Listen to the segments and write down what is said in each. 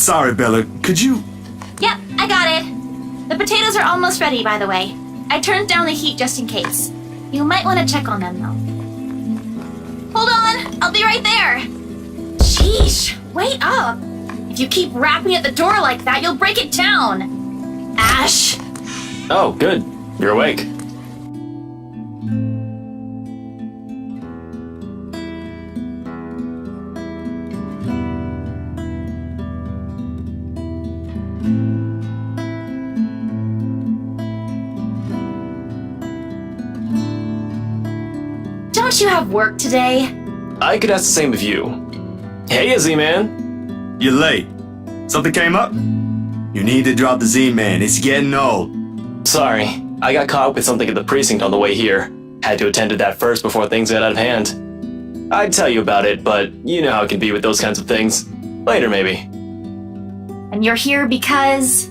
sorry, Bella. Could you... Yep, I got it. The potatoes are almost ready, by the way. I turned down the heat just in case. You might want to check on them, though. Hold on, I'll be right there. Sheesh, wait up. If you keep rapping at the door like that, you'll break it down. Ash. Oh, good. You're awake. Don't you have work today? I could ask the same of you. Hey, Z-Man. You're late. Something came up? You need to drop the Z-Man. It's getting old. Sorry, I got caught up with something at the precinct on the way here. Had to attend to that first before things got out of hand. I'd tell you about it, but you know how it can be with those kinds of things. Later, maybe. And you're here because...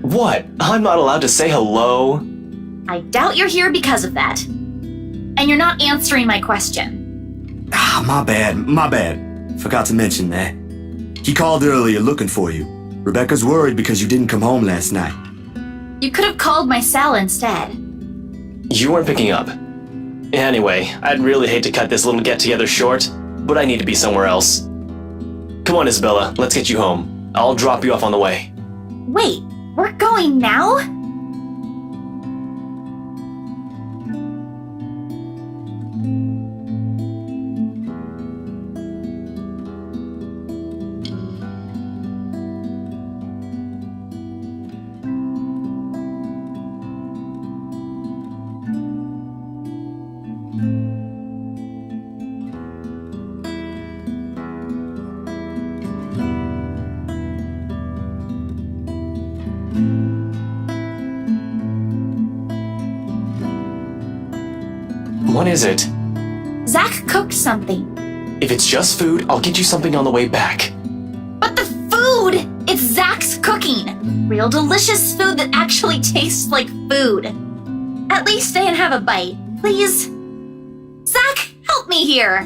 What? I'm not allowed to say hello? I doubt you're here because of that. And you're not answering my question. Ah, my bad. Forgot to mention that. He called earlier looking for you. Rebecca's worried because you didn't come home last night. You could have called my cell instead. You weren't picking up. Anyway, I'd really hate to cut this little get-together short, but I need to be somewhere else. Come on, Isabella, let's get you home. I'll drop you off on the way. Wait, we're going now? What is it? Zach cooked something. If it's just food, I'll get you something on the way back. But the food! It's Zach's cooking! Real delicious food that actually tastes like food. At least stay and have a bite, please. Zach, help me here!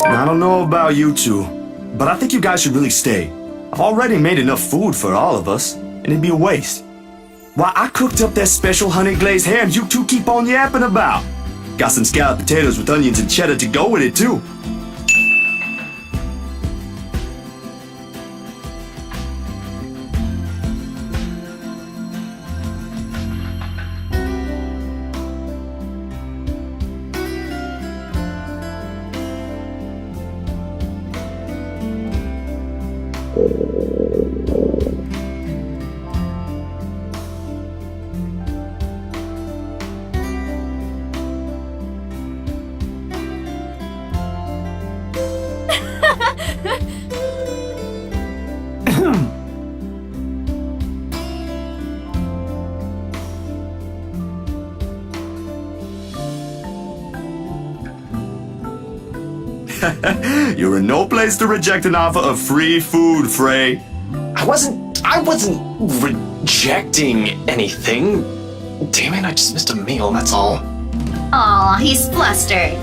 Now, I don't know about you two, but I think you guys should really stay. I've already made enough food for all of us, and it'd be a waste. Why, I cooked up that special honey glazed ham you two keep on yapping about. Got some scalloped potatoes with onions and cheddar to go with it, too. You're in no place to reject an offer of free food, Frey. I wasn't rejecting anything. Damn it, I just missed a meal, that's all. Aw, he's flustered.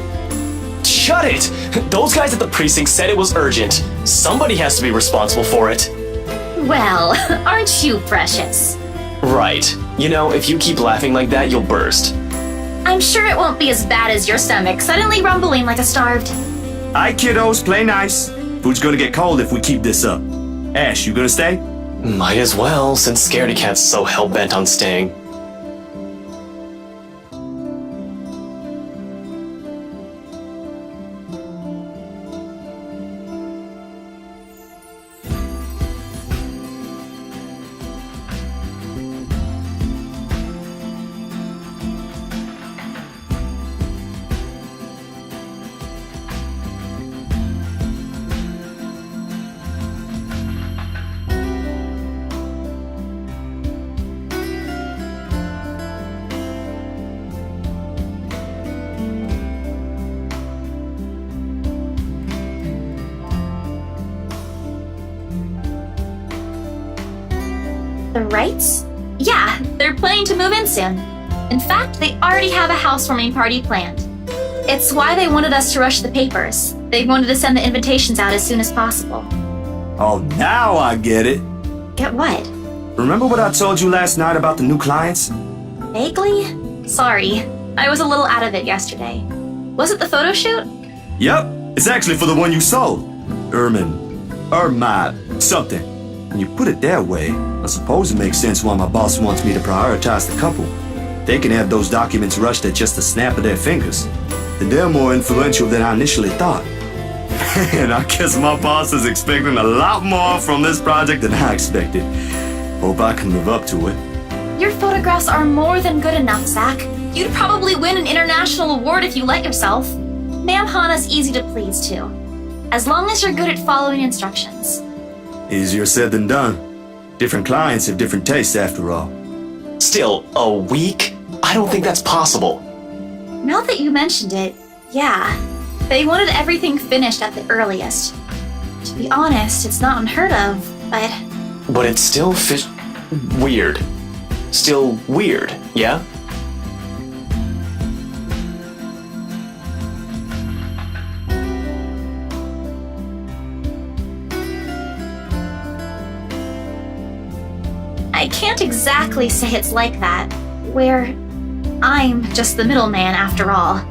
Shut it! Those guys at the precinct said it was urgent. Somebody has to be responsible for it. Well, aren't you precious? Right. You know, if you keep laughing like that, you'll burst. I'm sure it won't be as bad as your stomach suddenly rumbling like a starved. Alright, kiddos, play nice. Food's gonna get cold if we keep this up. Ash, you gonna stay? Might as well, since Scaredy Cat's so hell-bent on staying. The Wrights? Yeah, they're planning to move in soon. In fact, they already have a housewarming party planned. It's why they wanted us to rush the papers. They wanted to send the invitations out as soon as possible. Oh, now I get it. Get what? Remember what I told you last night about the new clients? Vaguely? Sorry, I was a little out of it yesterday. Was it the photo shoot? Yep, it's actually for the one you sold. Something. When you put it that way, I suppose it makes sense why my boss wants me to prioritize the couple. They can have those documents rushed at just the snap of their fingers. And they're more influential than I initially thought. And I guess my boss is expecting a lot more from this project than I expected. Hope I can live up to it. Your photographs are more than good enough, Zach. You'd probably win an international award if you let yourself. Ma'am Hana's easy to please, too. As long as you're good at following instructions. Easier said than done. Different clients have different tastes after all. Still, a week? I don't think that's possible. Now that you mentioned it, yeah. They wanted everything finished at the earliest. To be honest, it's not unheard of, but... But it's still weird. Still weird, yeah? I can't exactly say it's like that, where I'm just the middleman after all.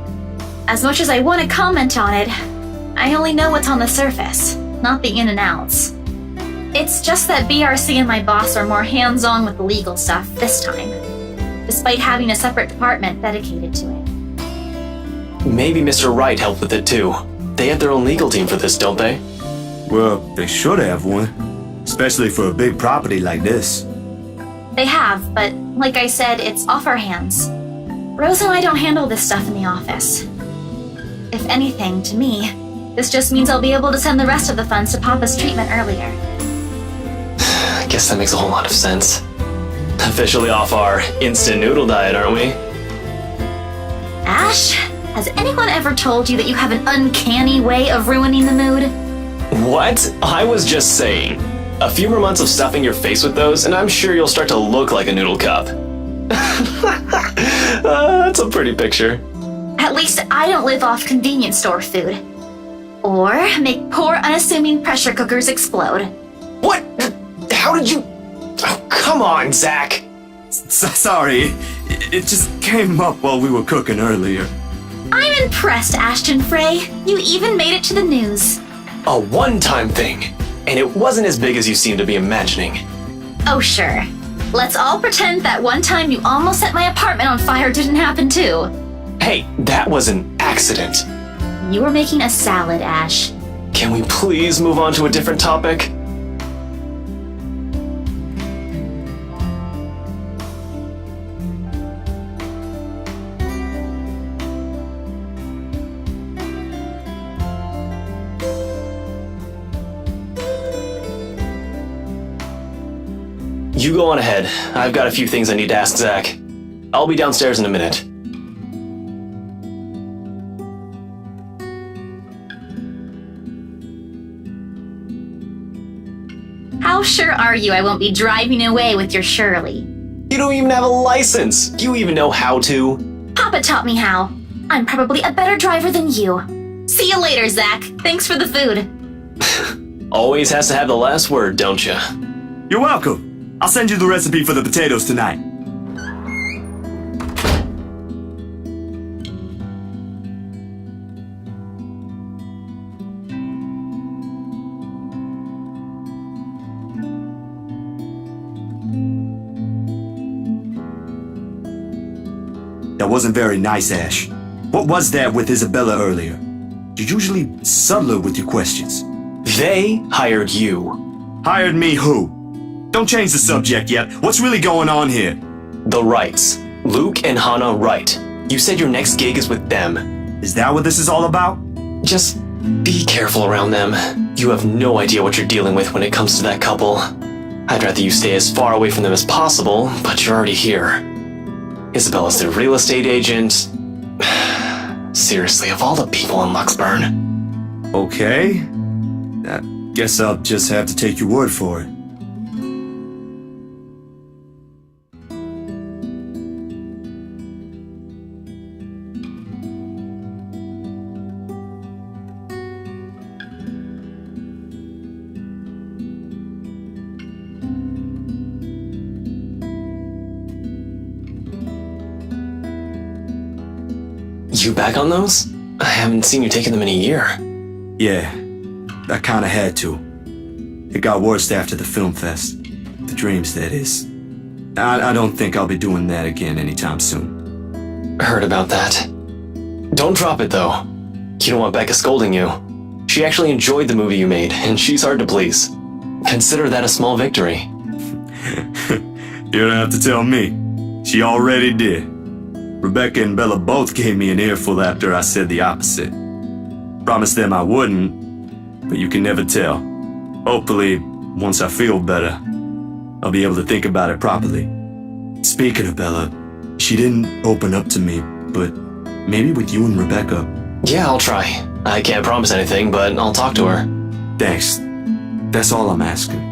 As much as I want to comment on it, I only know what's on the surface, not the in and outs. It's just that BRC and my boss are more hands-on with the legal stuff this time, despite having a separate department dedicated to it. Maybe Mr. Wright helped with it too. They have their own legal team for this, don't they? Well, they should have one. Especially for a big property like this. They have, but like I said, it's off our hands. Rose and I don't handle this stuff in the office. If anything, to me, this just means I'll be able to send the rest of the funds to Papa's treatment earlier. I guess that makes a whole lot of sense. Officially off our instant noodle diet, aren't we? Ash, has anyone ever told you that you have an uncanny way of ruining the mood? What? I was just saying. A few more months of stuffing your face with those, and I'm sure you'll start to look like a noodle cup. That's a pretty picture. At least I don't live off convenience store food. Or make poor, unassuming pressure cookers explode. What? How did you... Oh, come on, Zach. Sorry, it just came up while we were cooking earlier. I'm impressed, Ashton Frey. You even made it to the news. A one-time thing. And it wasn't as big as you seem to be imagining. Oh, sure. Let's all pretend that one time you almost set my apartment on fire didn't happen too. Hey, that was an accident. You were making a salad, Ash. Can we please move on to a different topic? You go on ahead. I've got a few things I need to ask Zach. I'll be downstairs in a minute. How sure are you I won't be driving away with your Shirley? You don't even have a license. Do you even know how to? Papa taught me how. I'm probably a better driver than you. See you later, Zach. Thanks for the food. Always has to have the last word, don't you? You're welcome. I'll send you the recipe for the potatoes tonight. That wasn't very nice, Ash. What was that with Isabella earlier? You're usually subtler with your questions. They hired you. Hired me who? Don't change the subject yet. What's really going on here? The Wrights. Luke and Hannah Wright. You said your next gig is with them. Is that what this is all about? Just be careful around them. You have no idea what you're dealing with when it comes to that couple. I'd rather you stay as far away from them as possible, but you're already here. Isabella's their real estate agent. Seriously, of all the people in Luxburn. Okay. I guess I'll just have to take your word for it. You back on those? I haven't seen you taking them in a year. Yeah, I kinda had to. It got worse after the film fest. The dreams, that is. I don't think I'll be doing that again anytime soon. Heard about that. Don't drop it, though. You don't want Becca scolding you. She actually enjoyed the movie you made, and she's hard to please. Consider that a small victory. You don't have to tell me. She already did. Rebecca and Bella both gave me an earful after I said the opposite. Promised them I wouldn't, but you can never tell. Hopefully, once I feel better, I'll be able to think about it properly. Speaking of Bella, she didn't open up to me, but maybe with you and Rebecca. Yeah, I'll try. I can't promise anything, but I'll talk to her. Thanks. That's all I'm asking.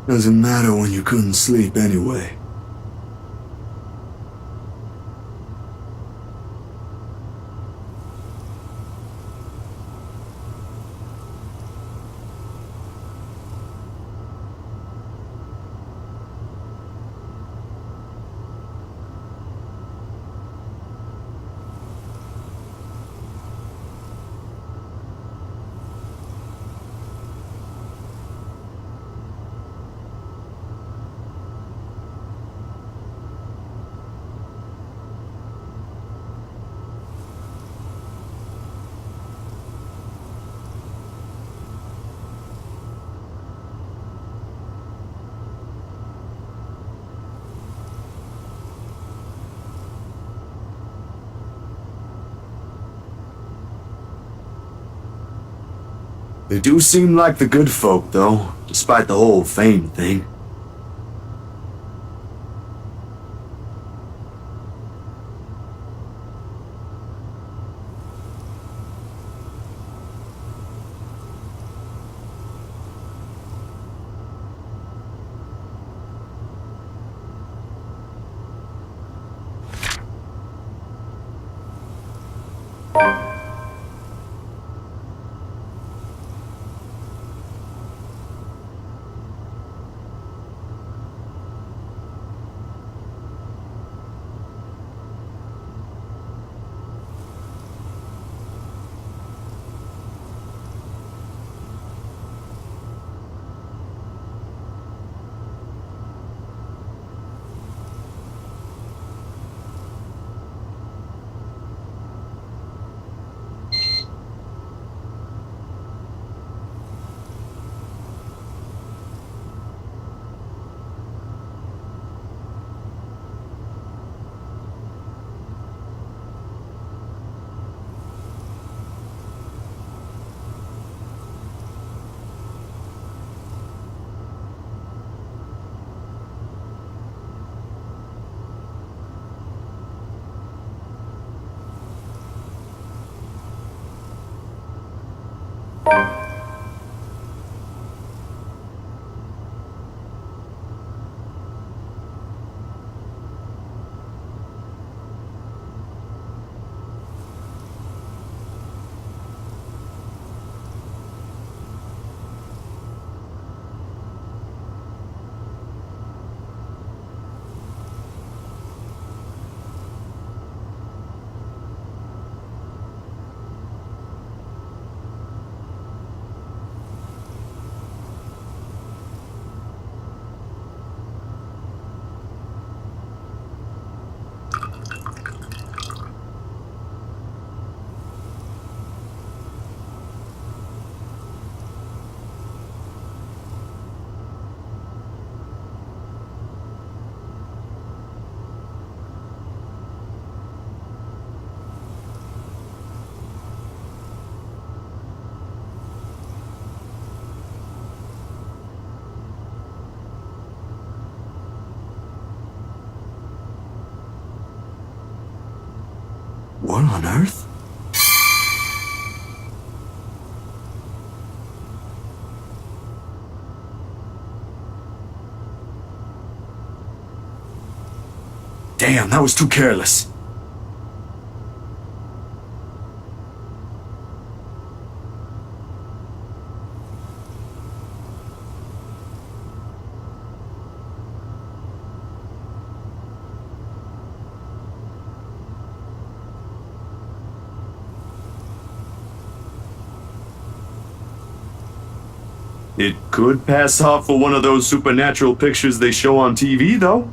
Doesn't matter when you couldn't sleep anyway. They do seem like the good folk, though, despite the whole fame thing. What on earth? Damn, that was too careless. It could pass off for one of those supernatural pictures they show on TV, though.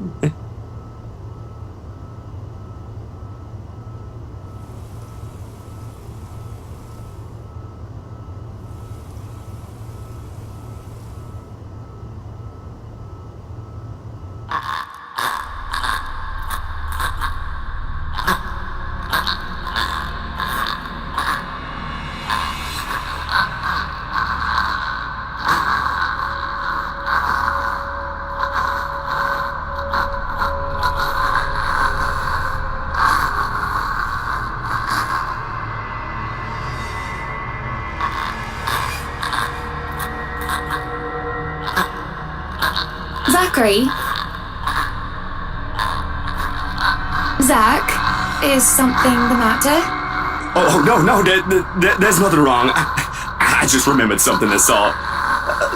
Zachary? Zach, is something the matter? Oh, no, there's nothing wrong. I just remembered something, that's all.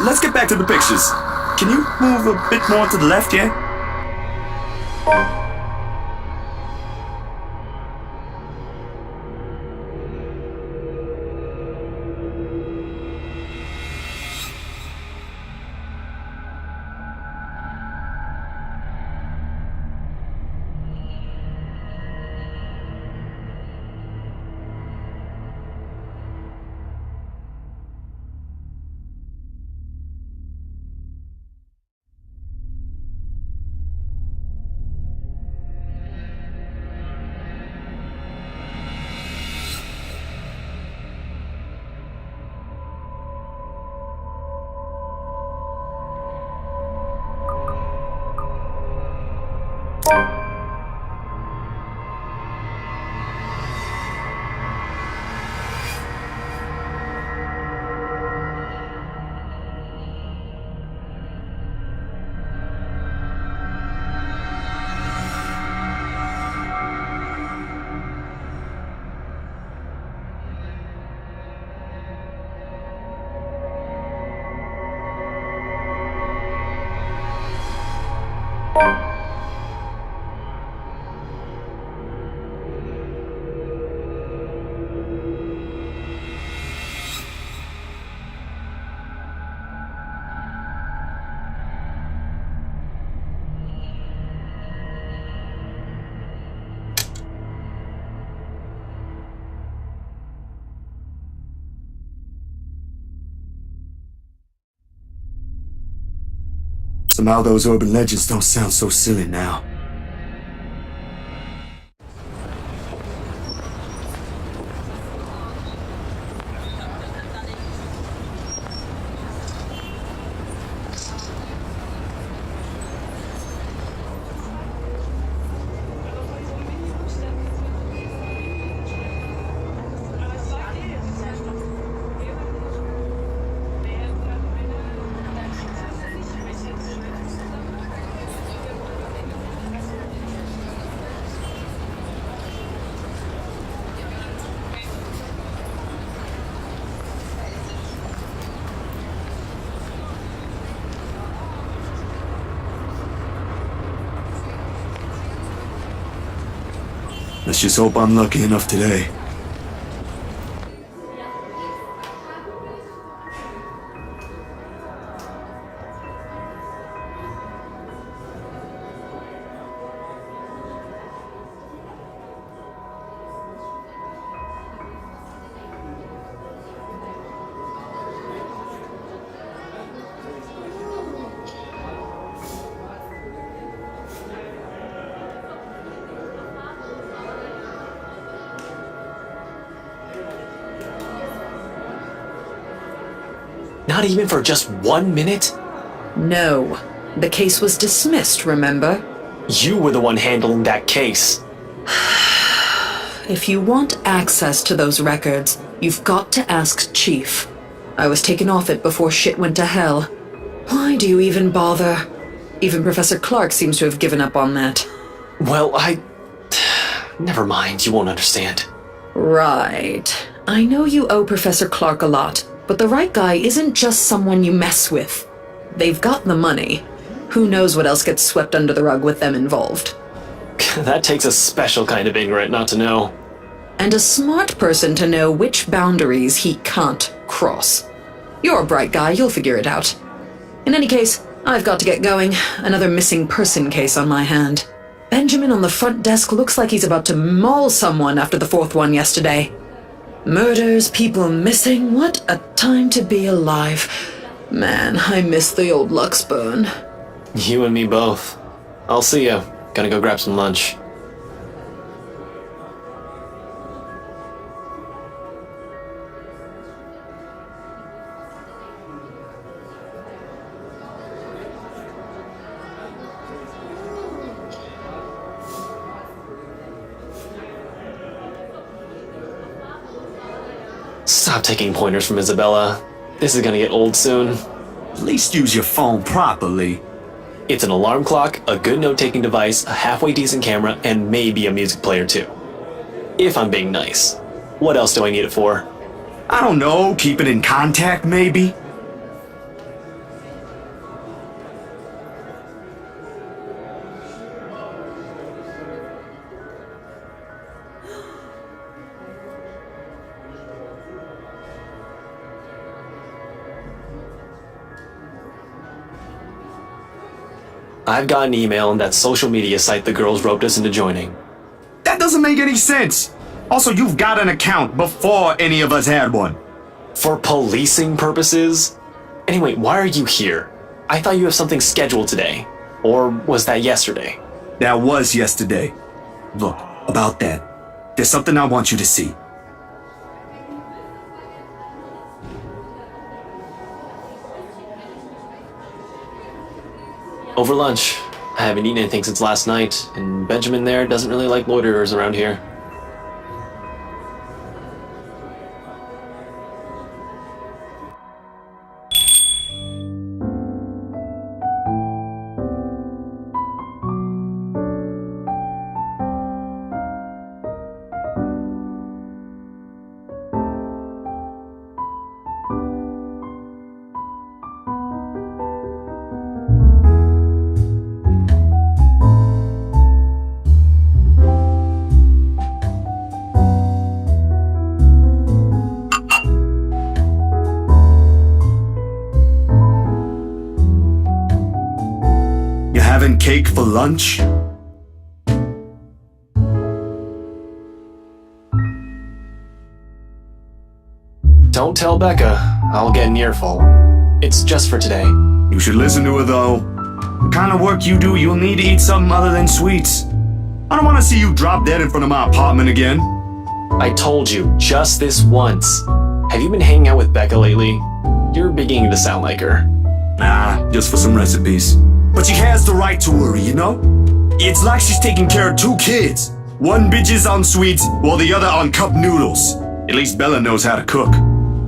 Let's get back to the pictures. Can you move a bit more to the left, yeah? Somehow those urban legends don't sound so silly now. Let's just hope I'm lucky enough today. Not even for just 1 minute? No. The case was dismissed, remember? You were the one handling that case. if you want access to those records, you've got to ask Chief. I was taken off it before shit went to hell. Why do you even bother? Even Professor Clark seems to have given up on that. Well, Never mind, you won't understand. Right. I know you owe Professor Clark a lot, but the right guy isn't just someone you mess with. They've got the money. Who knows what else gets swept under the rug with them involved? That takes a special kind of ignorant not to know. And a smart person to know which boundaries he can't cross. You're a bright guy, you'll figure it out. In any case, I've got to get going. Another missing person case on my hand. Benjamin on the front desk looks like he's about to maul someone after the fourth one yesterday. Murders, people missing, what a time to be alive. Man, I miss the old Luxburn. You and me both. I'll see ya. Gotta go grab some lunch. Stop taking pointers from Isabella. This is gonna get old soon. At least use your phone properly. It's an alarm clock, a good note-taking device, a halfway decent camera, and maybe a music player too. If I'm being nice. What else do I need it for? I don't know, keep it in contact maybe? I've got an email on that social media site the girls roped us into joining. That doesn't make any sense. Also, you've got an account before any of us had one. For policing purposes? Anyway, why are you here? I thought you have something scheduled today. Or was that yesterday? That was yesterday. Look, about that. There's something I want you to see. Over lunch. I haven't eaten anything since last night, and Benjamin there doesn't really like loiterers around here. Having cake for lunch? Don't tell Becca. I'll get an earful. It's just for today. You should listen to her though. The kind of work you do, you'll need to eat something other than sweets. I don't want to see you drop dead in front of my apartment again. I told you, just this once. Have you been hanging out with Becca lately? You're beginning to sound like her. Nah, just for some recipes. But she has the right to worry, you know? It's like she's taking care of two kids. One bitches on sweets, while the other on cup noodles. At least Bella knows how to cook.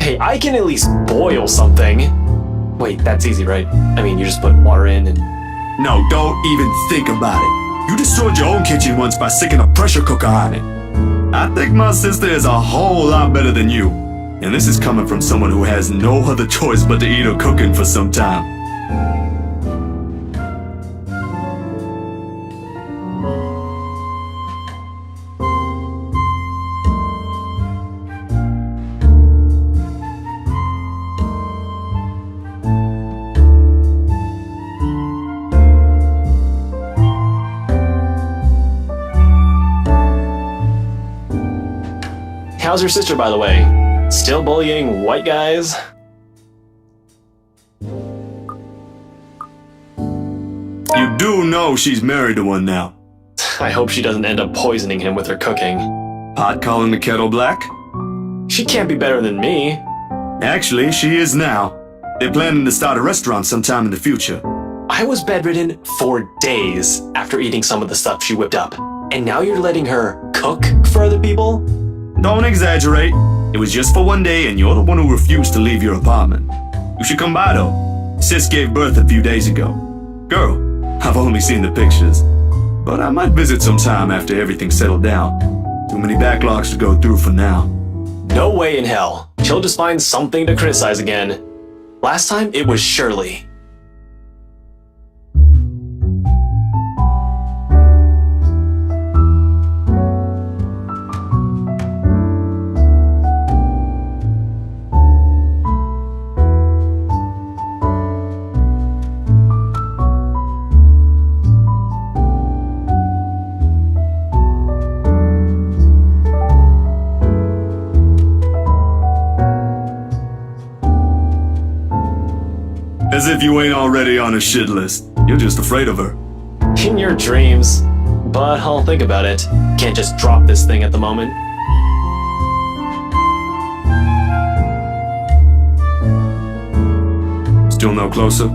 Hey, I can at least boil something. Wait, that's easy, right? I mean, you just put water in and... No, don't even think about it. You destroyed your own kitchen once by sticking a pressure cooker on it. I think my sister is a whole lot better than you. And this is coming from someone who has no other choice but to eat her cooking for some time. How's your sister, by the way? Still bullying white guys? You do know she's married to one now. I hope she doesn't end up poisoning him with her cooking. Pot calling the kettle black? She can't be better than me. Actually, she is now. They're planning to start a restaurant sometime in the future. I was bedridden for days after eating some of the stuff she whipped up. And now you're letting her cook for other people? Don't exaggerate. It was just for one day, and you're the one who refused to leave your apartment. You should come by, though. Sis gave birth a few days ago. Girl, I've only seen the pictures. But I might visit sometime after everything's settled down. Too many backlogs to go through for now. No way in hell. She'll just find something to criticize again. Last time, it was Shirley. As if you ain't already on a shit list. You're just afraid of her. In your dreams. But I'll think about it. Can't just drop this thing at the moment. Still no closer?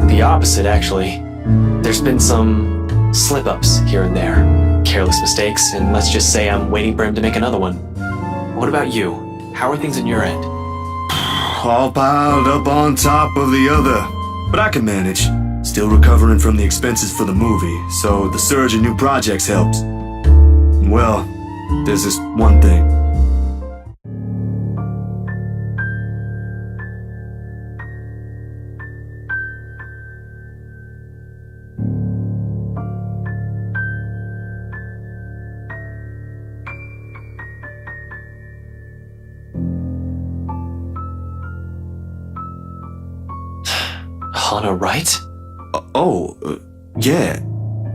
The opposite, actually. There's been some slip-ups here and there. Careless mistakes, and let's just say I'm waiting for him to make another one. What about you? How are things on your end? All piled up on top of the other. But I can manage. Still recovering from the expenses for the movie, so the surge in new projects helps. Well, there's this one thing. Hana Wright? Yeah.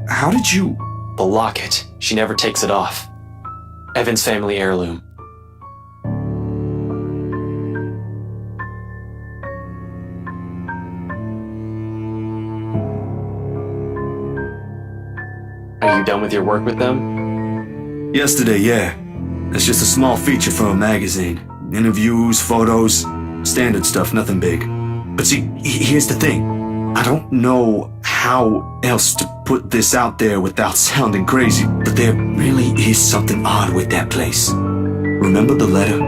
How did you... The locket. She never takes it off. Evan's family heirloom. Are you done with your work with them? Yesterday, yeah. It's just a small feature for a magazine. Interviews, photos, standard stuff, nothing big. But see, here's the thing. I don't know how else to put this out there without sounding crazy, but there really is something odd with that place. Remember the letter?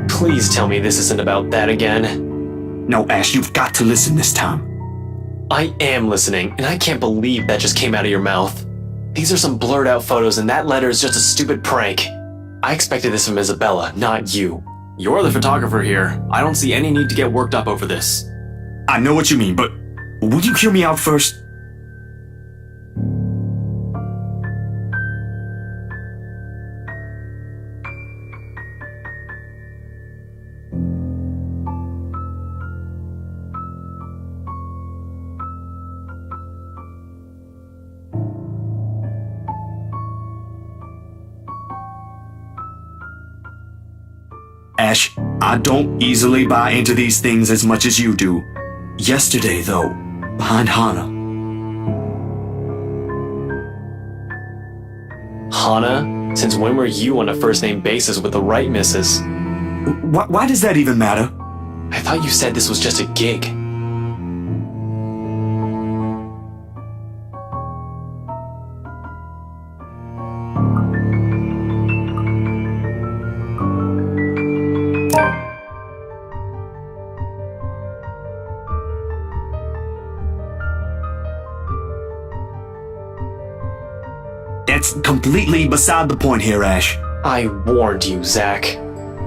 Please tell me this isn't about that again. No, Ash, you've got to listen this time. I am listening, and I can't believe that just came out of your mouth. These are some blurred out photos, and that letter is just a stupid prank. I expected this from Isabella, not you. You're the photographer here. I don't see any need to get worked up over this. I know what you mean, but would you hear me out first? Ash, I don't easily buy into these things as much as you do. Yesterday, though, behind Hana. Hana? Since when were you on a first-name basis with the Wright missus? Why does that even matter? I thought you said this was just a gig. That's completely beside the point here, Ash. I warned you, Zach.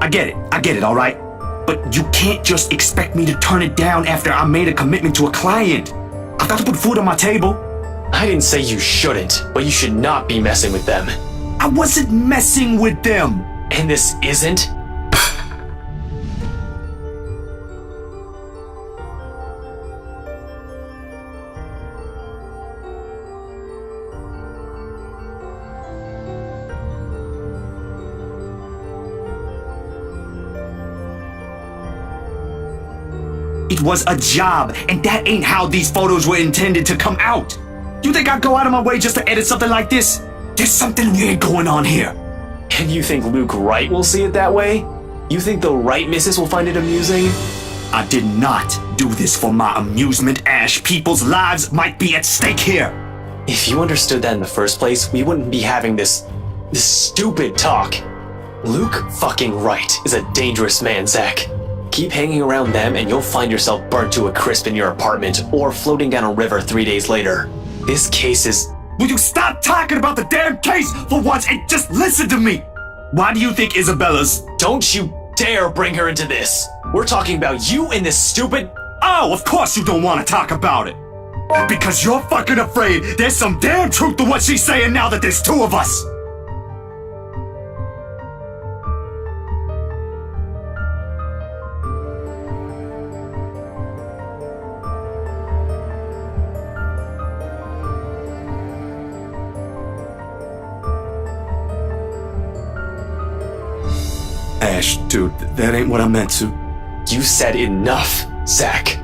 I get it, alright? But you can't just expect me to turn it down after I made a commitment to a client. I've got to put food on my table. I didn't say you shouldn't, but you should not be messing with them. I wasn't messing with them. And this isn't? It was a job, and that ain't how these photos were intended to come out. You think I'd go out of my way just to edit something like this? There's something weird going on here. And you think Luke Wright will see it that way? You think the Wright missus will find it amusing? I did not do this for my amusement, Ash. People's lives might be at stake here. If you understood that in the first place, we wouldn't be having this stupid talk. Luke fucking Wright is a dangerous man, Zach. Keep hanging around them and you'll find yourself burnt to a crisp in your apartment or floating down a river 3 days later. This case is... Will you stop talking about the damn case for once and just listen to me? Why do you think Isabella's... Don't you dare bring her into this! We're talking about you and this stupid... Oh, of course you don't want to talk about it. Because you're fucking afraid there's some damn truth to what she's saying now that there's two of us. Ash, dude, that ain't what I meant to. You said enough, Zach.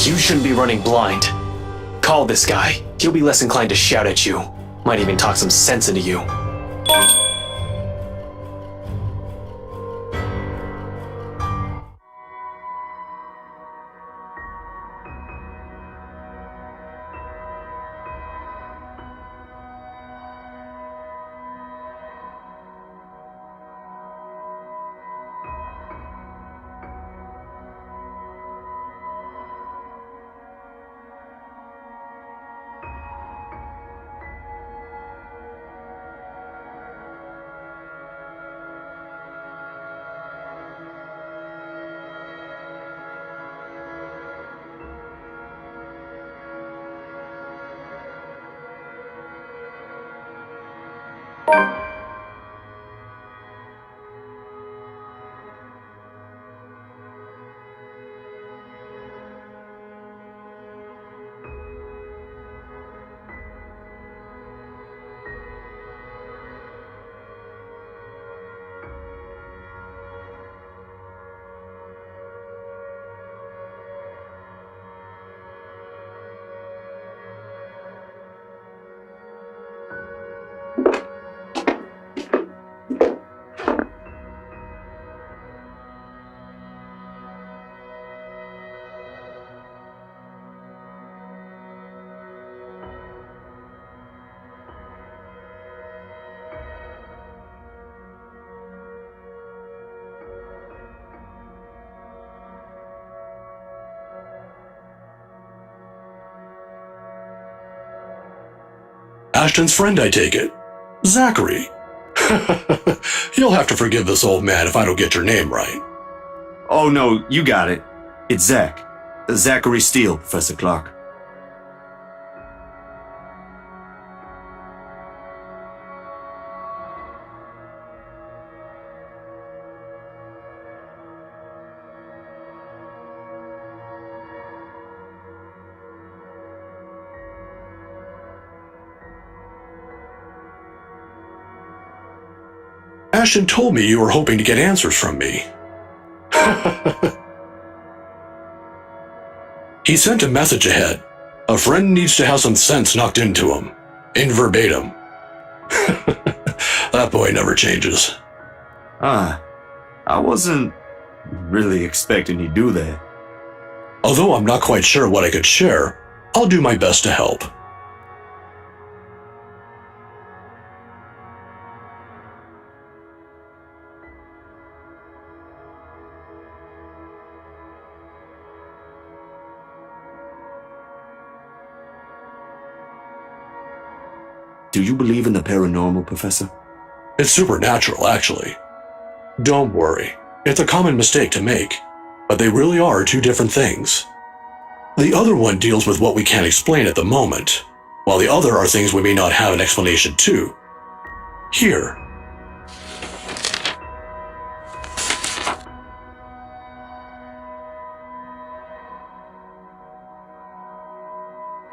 You shouldn't be running blind. Call this guy. He'll be less inclined to shout at you. Might even talk some sense into you. Ashton's friend, I take it. Zachary. You'll have to forgive this old man if I don't get your name right. Oh no, you got it. It's Zach. Zachary Steele, Professor Clark. Ashton told me you were hoping to get answers from me. He sent a message ahead. A friend needs to have some sense knocked into him. In verbatim. That boy never changes. I wasn't really expecting he'd do that. Although I'm not quite sure what I could share, I'll do my best to help. Do you believe in the paranormal, Professor? It's supernatural, actually. Don't worry. It's a common mistake to make, but they really are two different things. The other one deals with what we can't explain at the moment, while the other are things we may not have an explanation to. Here.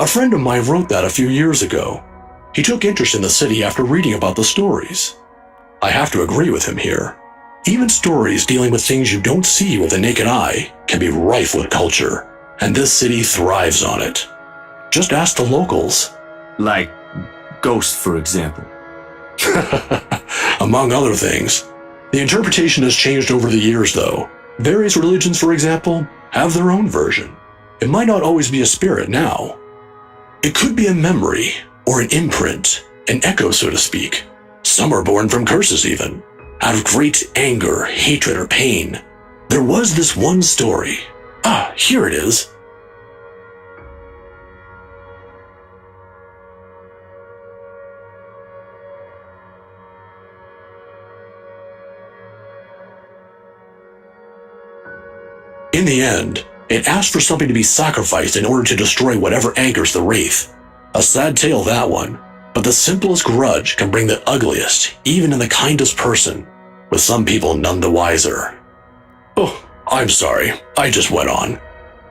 A friend of mine wrote that a few years ago. He took interest in the city after reading about the stories. I have to agree with him here. Even stories dealing with things you don't see with the naked eye can be rife with culture, and this city thrives on it. Just ask the locals. Like ghosts, for example. Among other things. The interpretation has changed over the years, though. Various religions, for example, have their own version. It might not always be a spirit now. It could be a memory, or an imprint, an echo, so to speak. Some are born from curses, even. Out of great anger, hatred, or pain. There was this one story. Ah, here it is. In the end, it asked for something to be sacrificed in order to destroy whatever anchors the wraith. A sad tale, that one, but the simplest grudge can bring the ugliest, even in the kindest person, with some people none the wiser. Oh, I'm sorry, I just went on.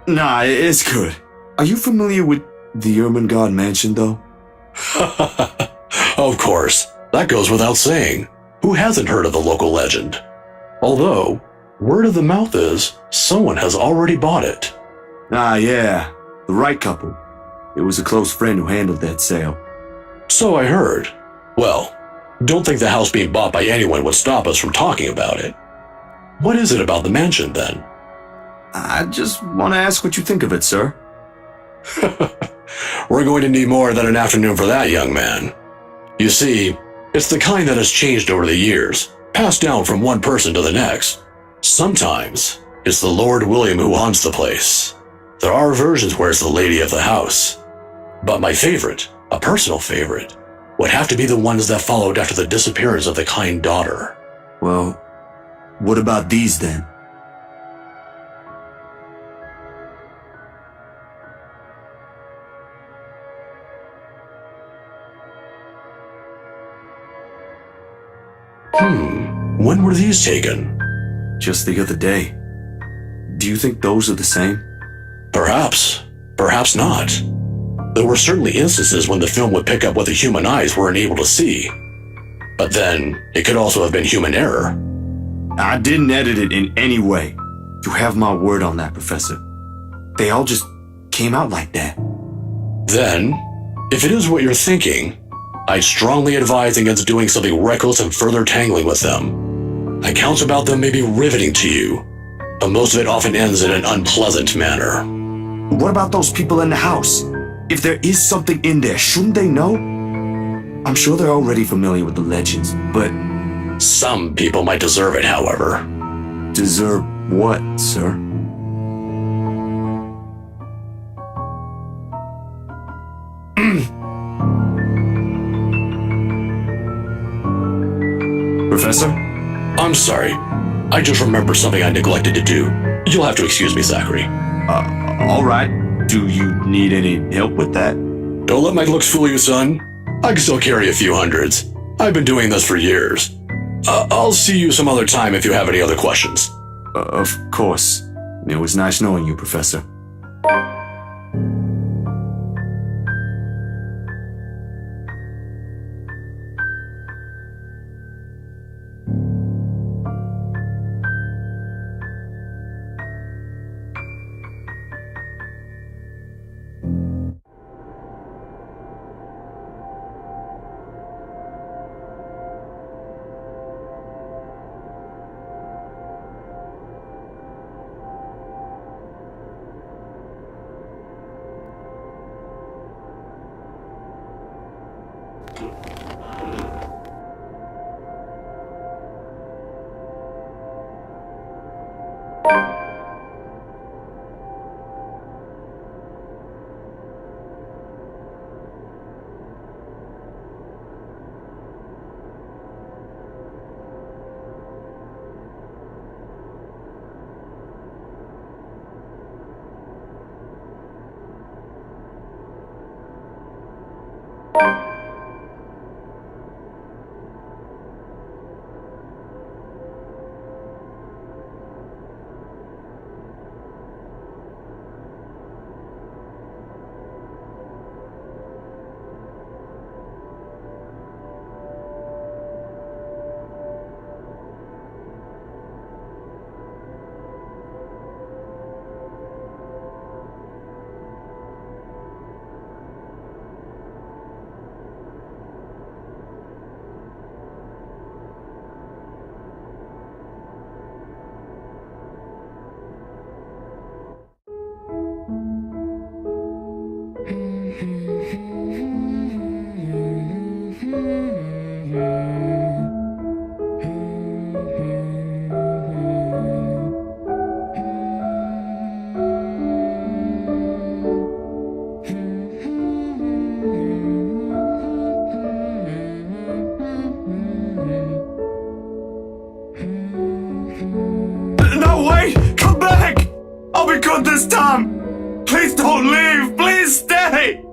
Nah, it's good. Are you familiar with the Ermengarde Mansion, though? Of course, that goes without saying. Who hasn't heard of the local legend? Although, word of the mouth is, someone has already bought it. Ah, yeah. The right couple. It was a close friend who handled that sale. So I heard. Well, don't think the house being bought by anyone would stop us from talking about it. What is it about the mansion, then? I just want to ask what you think of it, sir. We're going to need more than an afternoon for that, young man. You see, it's the kind that has changed over the years, passed down from one person to the next. Sometimes, it's the Lord William who haunts the place. There are versions where it's the lady of the house. But my favorite, a personal favorite, would have to be the ones that followed after the disappearance of the kind daughter. Well, what about these then? When were these taken? Just the other day. Do you think those are the same? Perhaps. Perhaps not. There were certainly instances when the film would pick up what the human eyes weren't able to see. But then, it could also have been human error. I didn't edit it in any way. You have my word on that, Professor. They all just came out like that. Then, if it is what you're thinking, I'd strongly advise against doing something reckless and further tangling with them. Accounts about them may be riveting to you, but most of it often ends in an unpleasant manner. What about those people in the house? If there is something in there, shouldn't they know? I'm sure they're already familiar with the legends, but... Some people might deserve it, however. Deserve what, sir? Professor? I'm sorry. I just remembered something I neglected to do. You'll have to excuse me, Zachary. All right. Do you need any help with that? Don't let my looks fool you, son. I can still carry a few hundreds. I've been doing this for years. I'll see you some other time if you have any other questions. Of course. It was nice knowing you, Professor. this time! Please don't leave! Please stay!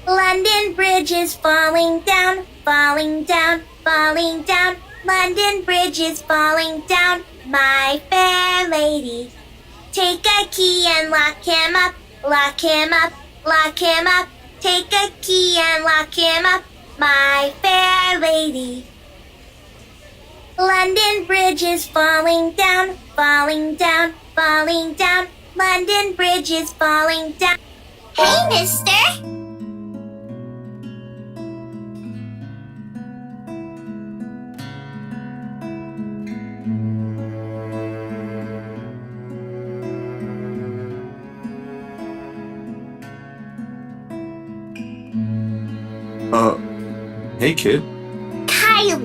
London Bridge is falling down, falling down, falling down. London Bridge is falling down, my fair lady. Take a key and lock him up, lock him up, lock him up. Take a key and lock him up, my fair lady. London Bridge is falling down, falling down, falling down. London Bridge is falling down. Hey, mister! Hey kid. Kylie.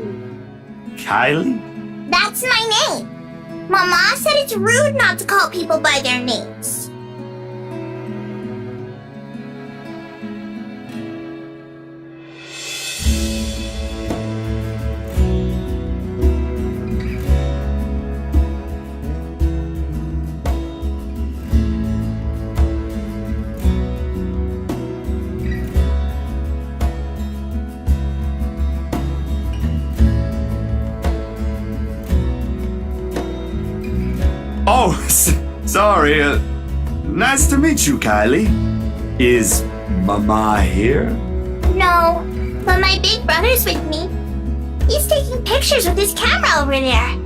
Kylie? That's my name. Mama said it's rude not to call people by their names. Sorry, nice to meet you, Kylie. Is Mama here? No, but my big brother's with me. He's taking pictures with his camera over there.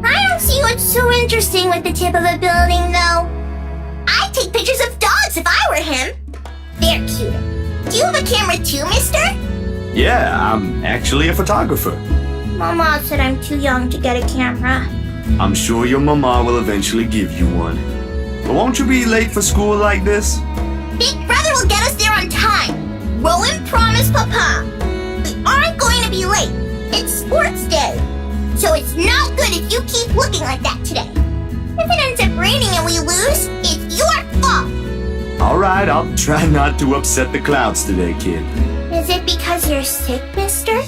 I don't see what's so interesting with the tip of a building, though. I'd take pictures of dogs if I were him. They're cute. Do you have a camera too, mister? Yeah, I'm actually a photographer. Mama said I'm too young to get a camera. I'm sure your mama will eventually give you one. But won't you be late for school like this? Big brother will get us there on time. Rowan promised Papa. We aren't going to be late. It's sports day. So it's not good if you keep looking like that today. If it ends up raining and we lose, it's your fault. All right, I'll try not to upset the clouds today, kid. Is it because you're sick, mister?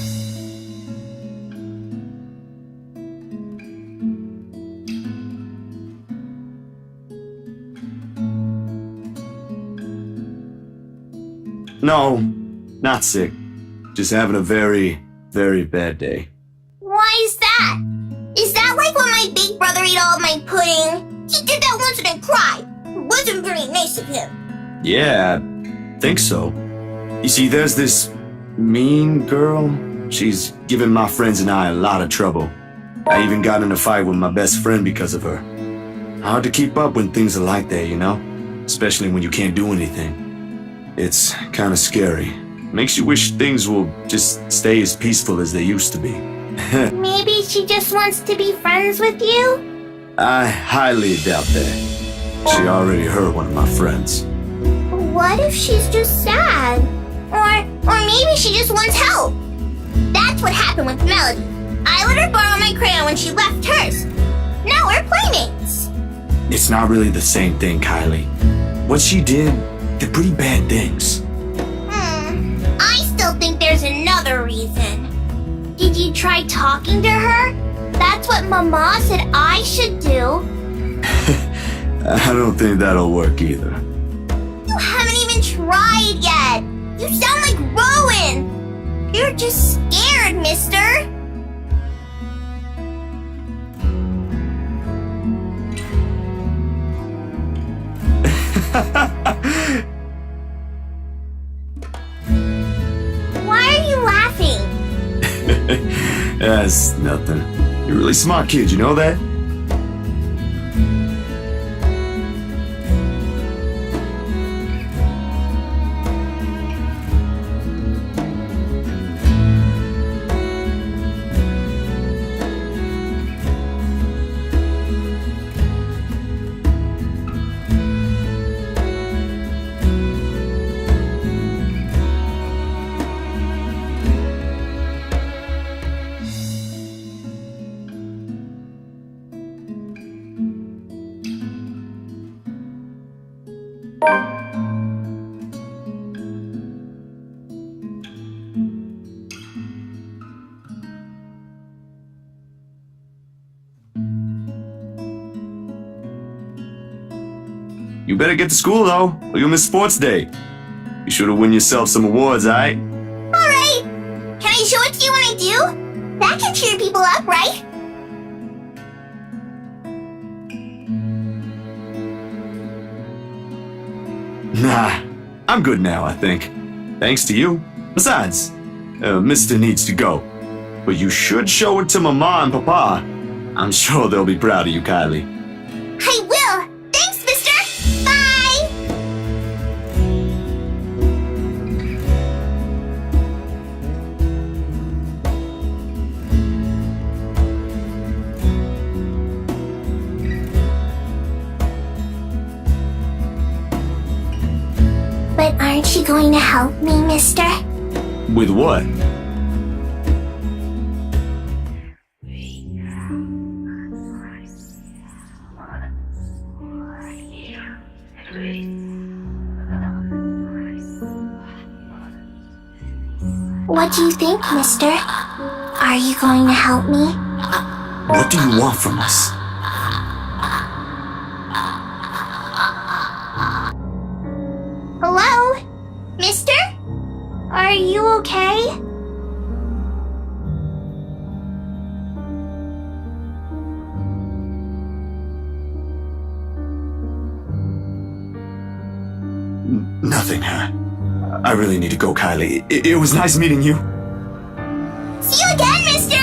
No, not sick. Just having a very, very bad day. Why is that? Is that like when my big brother ate all of my pudding? He did that once and then cried. It wasn't very nice of him. Yeah, I think so. You see, there's this mean girl. She's given my friends and I a lot of trouble. I even got in a fight with my best friend because of her. Hard to keep up when things are like that, you know? Especially when you can't do anything. It's kind of scary. Makes you wish things will just stay as peaceful as they used to be. Maybe she just wants to be friends with you? I highly doubt that. She already hurt one of my friends. What if she's just sad? Or maybe she just wants help. That's what happened with Melody. I let her borrow my crayon when she left hers. Now we're playmates. It's not really the same thing, Kylie. What she did, they're pretty bad things. I still think there's another reason. Did you try talking to her? That's what Mama said I should do. I don't think that'll work either. You haven't even tried yet. You sound like Rowan. You're just scared, mister. Why are you laughing? That's nothing. You're a really smart kid, you know that? You better get to school, though, or you'll miss sports day. You sure to win yourself some awards, aight? Alright. Can I show it to you when I do? That can cheer people up, right? Nah, I'm good now, I think. Thanks to you. Besides, Mr. needs to go. But you should show it to Mama and Papa. I'm sure they'll be proud of you, Kylie. I will. Thanks, mister. Bye. But aren't you going to help me, mister? With what? What do you think, mister? Are you going to help me? What do you want from us? Hello? Mister? Are Are you okay? Nothing. I really need to go, Kylie. It was nice meeting you. See you again, mister!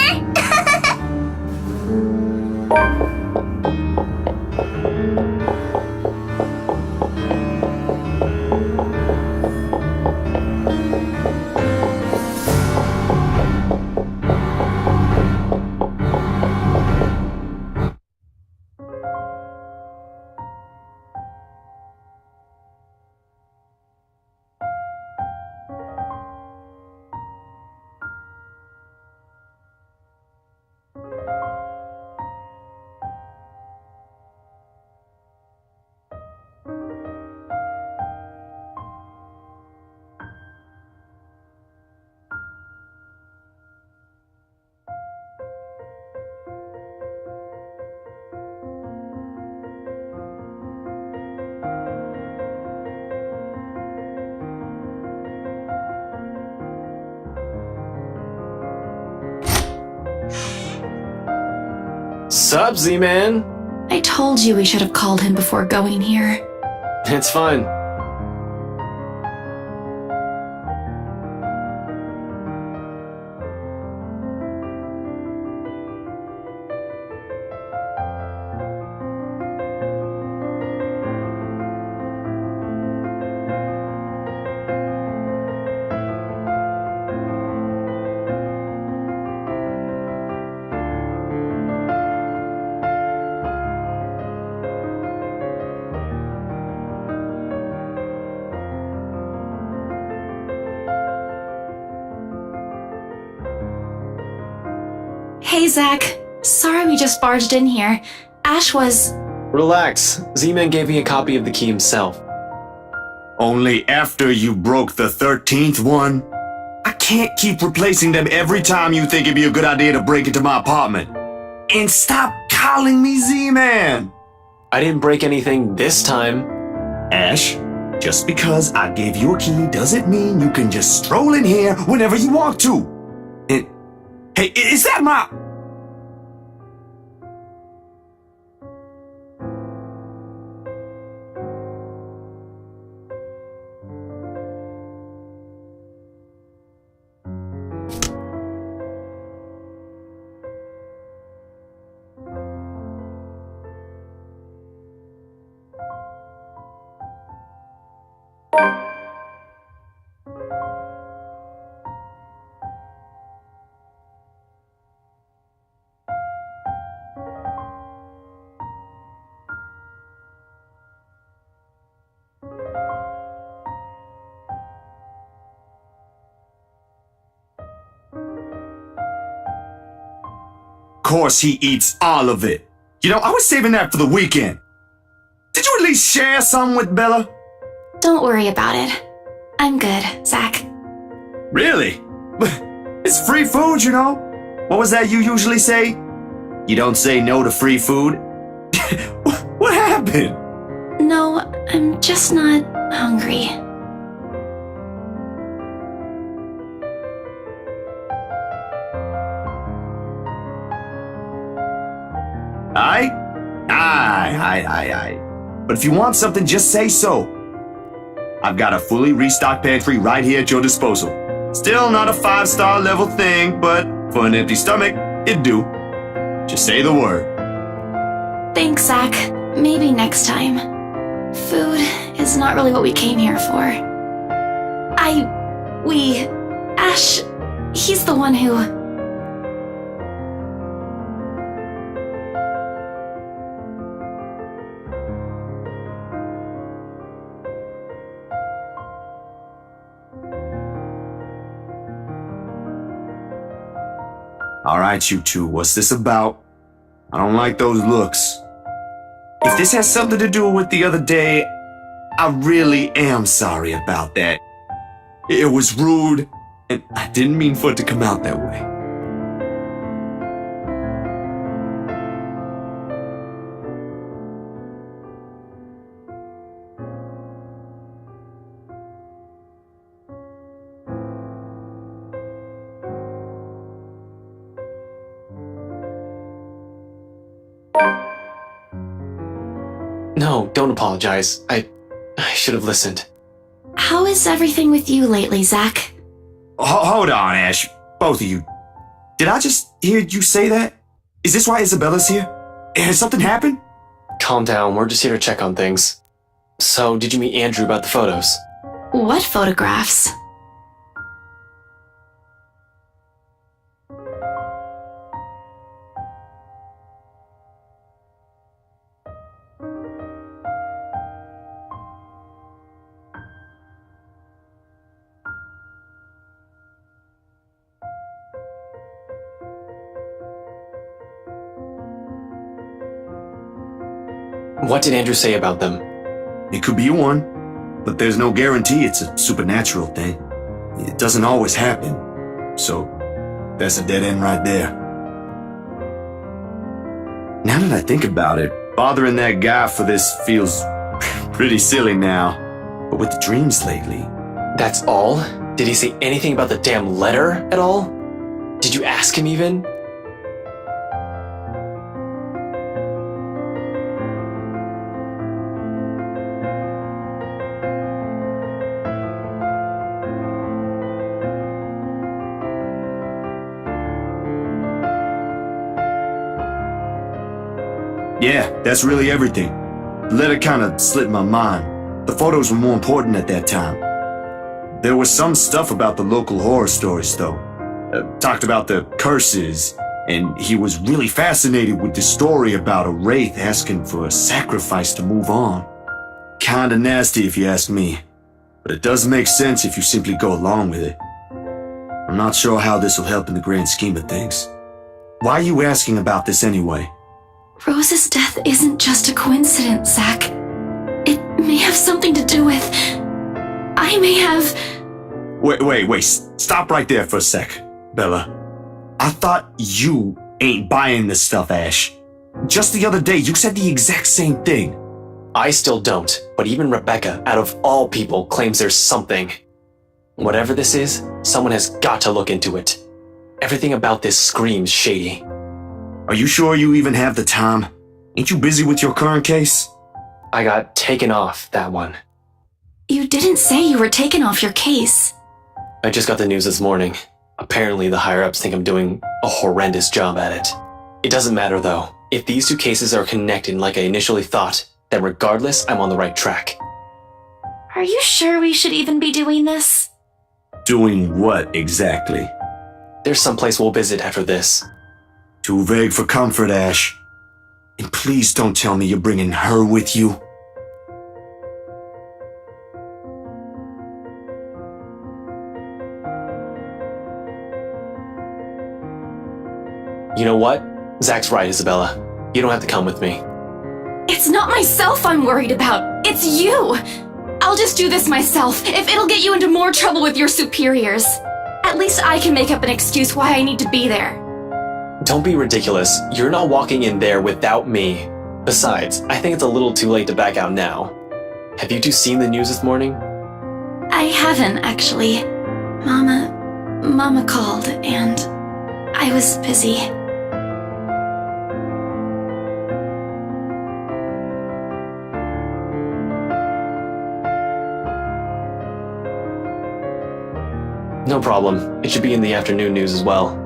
Sup, Z-Man? I told you we should have called him before going here. It's fine. Hey, Zach. Sorry we just barged in here. Ash was... Relax. Z-Man gave me a copy of the key himself. Only after you broke the 13th one? I can't keep replacing them every time you think it'd be a good idea to break into my apartment. And stop calling me Z-Man! I didn't break anything this time. Ash, just because I gave you a key doesn't mean you can just stroll in here whenever you want to. And, hey, is that my... Of course he eats all of it. You know, I was saving that for the weekend. Did you at least share some with Bella? Don't worry about it. I'm good, Zach. Really? It's free food, you know? What was that you usually say? You don't say no to free food? What happened? No, I'm just not hungry. Aye. But if you want something, just say so. I've got a fully restocked pantry right here at your disposal. Still not a 5-star level thing, but for an empty stomach, it'd do. Just say the word. Thanks, Zach. Maybe next time. Food is not really what we came here for. Ash, he's the one who... Alright, you two, what's this about? I don't like those looks. If this has something to do with the other day, I really am sorry about that. It was rude, and I didn't mean for it to come out that way. No, don't apologize. I should have listened. How is everything with you lately, Zach? Hold on, Ash. Both of you. Did I just hear you say that? Is this why Isabella's here? Has something happened? Calm down, we're just here to check on things. So, did you meet Andrew about the photos? What photographs? What did Andrew say about them? It could be one, but there's no guarantee it's a supernatural thing. It doesn't always happen. So, that's a dead end right there. Now that I think about it, bothering that guy for this feels pretty silly now. But with the dreams lately... That's all? Did he say anything about the damn letter at all? Did you ask him even? Yeah, that's really everything. The letter kind of slipped my mind. The photos were more important at that time. There was some stuff about the local horror stories, though. Talked about the curses, and he was really fascinated with the story about a wraith asking for a sacrifice to move on. Kinda nasty if you ask me, but it does make sense if you simply go along with it. I'm not sure how this will help in the grand scheme of things. Why are you asking about this anyway? Rose's death isn't just a coincidence, Zach. It may have something to do with... I may have... Wait, stop right there for a sec, Bella. I thought you ain't buying this stuff, Ash. Just the other day, you said the exact same thing. I still don't, but even Rebecca, out of all people, claims there's something. Whatever this is, someone has got to look into it. Everything about this screams shady. Are you sure you even have the time? Ain't you busy with your current case? I got taken off that one. You didn't say you were taken off your case. I just got the news this morning. Apparently the higher-ups think I'm doing a horrendous job at it. It doesn't matter though. If these two cases are connected like I initially thought, then regardless, I'm on the right track. Are you sure we should even be doing this? Doing what exactly? There's some place we'll visit after this. Too vague for comfort, Ash. And please don't tell me you're bringing her with you. You know what? Zach's right, Isabella. You don't have to come with me. It's not myself I'm worried about. It's you. I'll just do this myself, if it'll get you into more trouble with your superiors. At least I can make up an excuse why I need to be there. Don't be ridiculous. You're not walking in there without me. Besides, I think it's a little too late to back out now. Have you two seen the news this morning? I haven't, actually. Mama called, and I was busy. No problem. It should be in the afternoon news as well.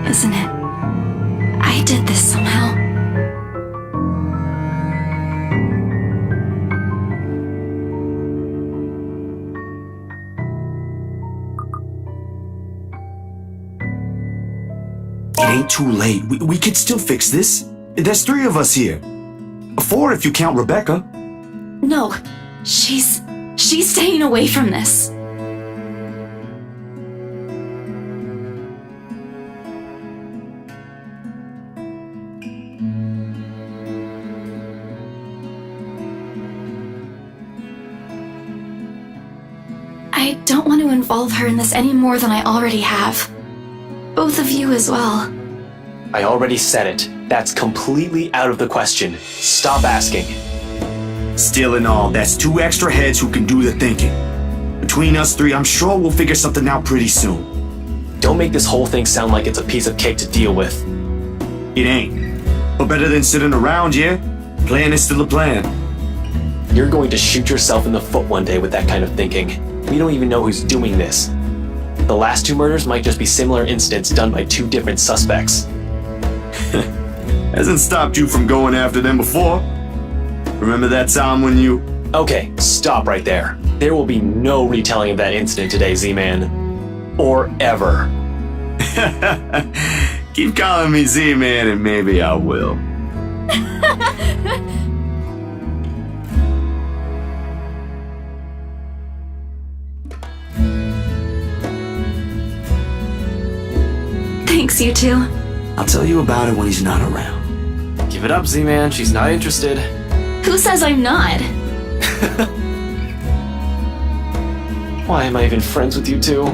Isn't it? I did this somehow. It ain't too late. We could still fix this. There's 3 of us here. 4 if you count Rebecca. No, she's staying away from this. I don't want to involve her in this any more than I already have. Both of you as well. I already said it. That's completely out of the question. Stop asking. Still in all, that's 2 extra heads who can do the thinking. Between us 3, I'm sure we'll figure something out pretty soon. Don't make this whole thing sound like it's a piece of cake to deal with. It ain't. But better than sitting around, yeah? Plan is still a plan. You're going to shoot yourself in the foot one day with that kind of thinking. We don't even know who's doing this. The last 2 murders might just be similar incidents done by 2 different suspects. Hasn't stopped you from going after them before. Remember that time when you... Okay, stop right there. There will be no retelling of that incident today, Z-Man. Or ever. Keep calling me Z-Man and maybe I will. Thanks, you two. I'll tell you about it when he's not around. Give it up, Z-Man. She's not interested. Who says I'm not? Why am I even friends with you two?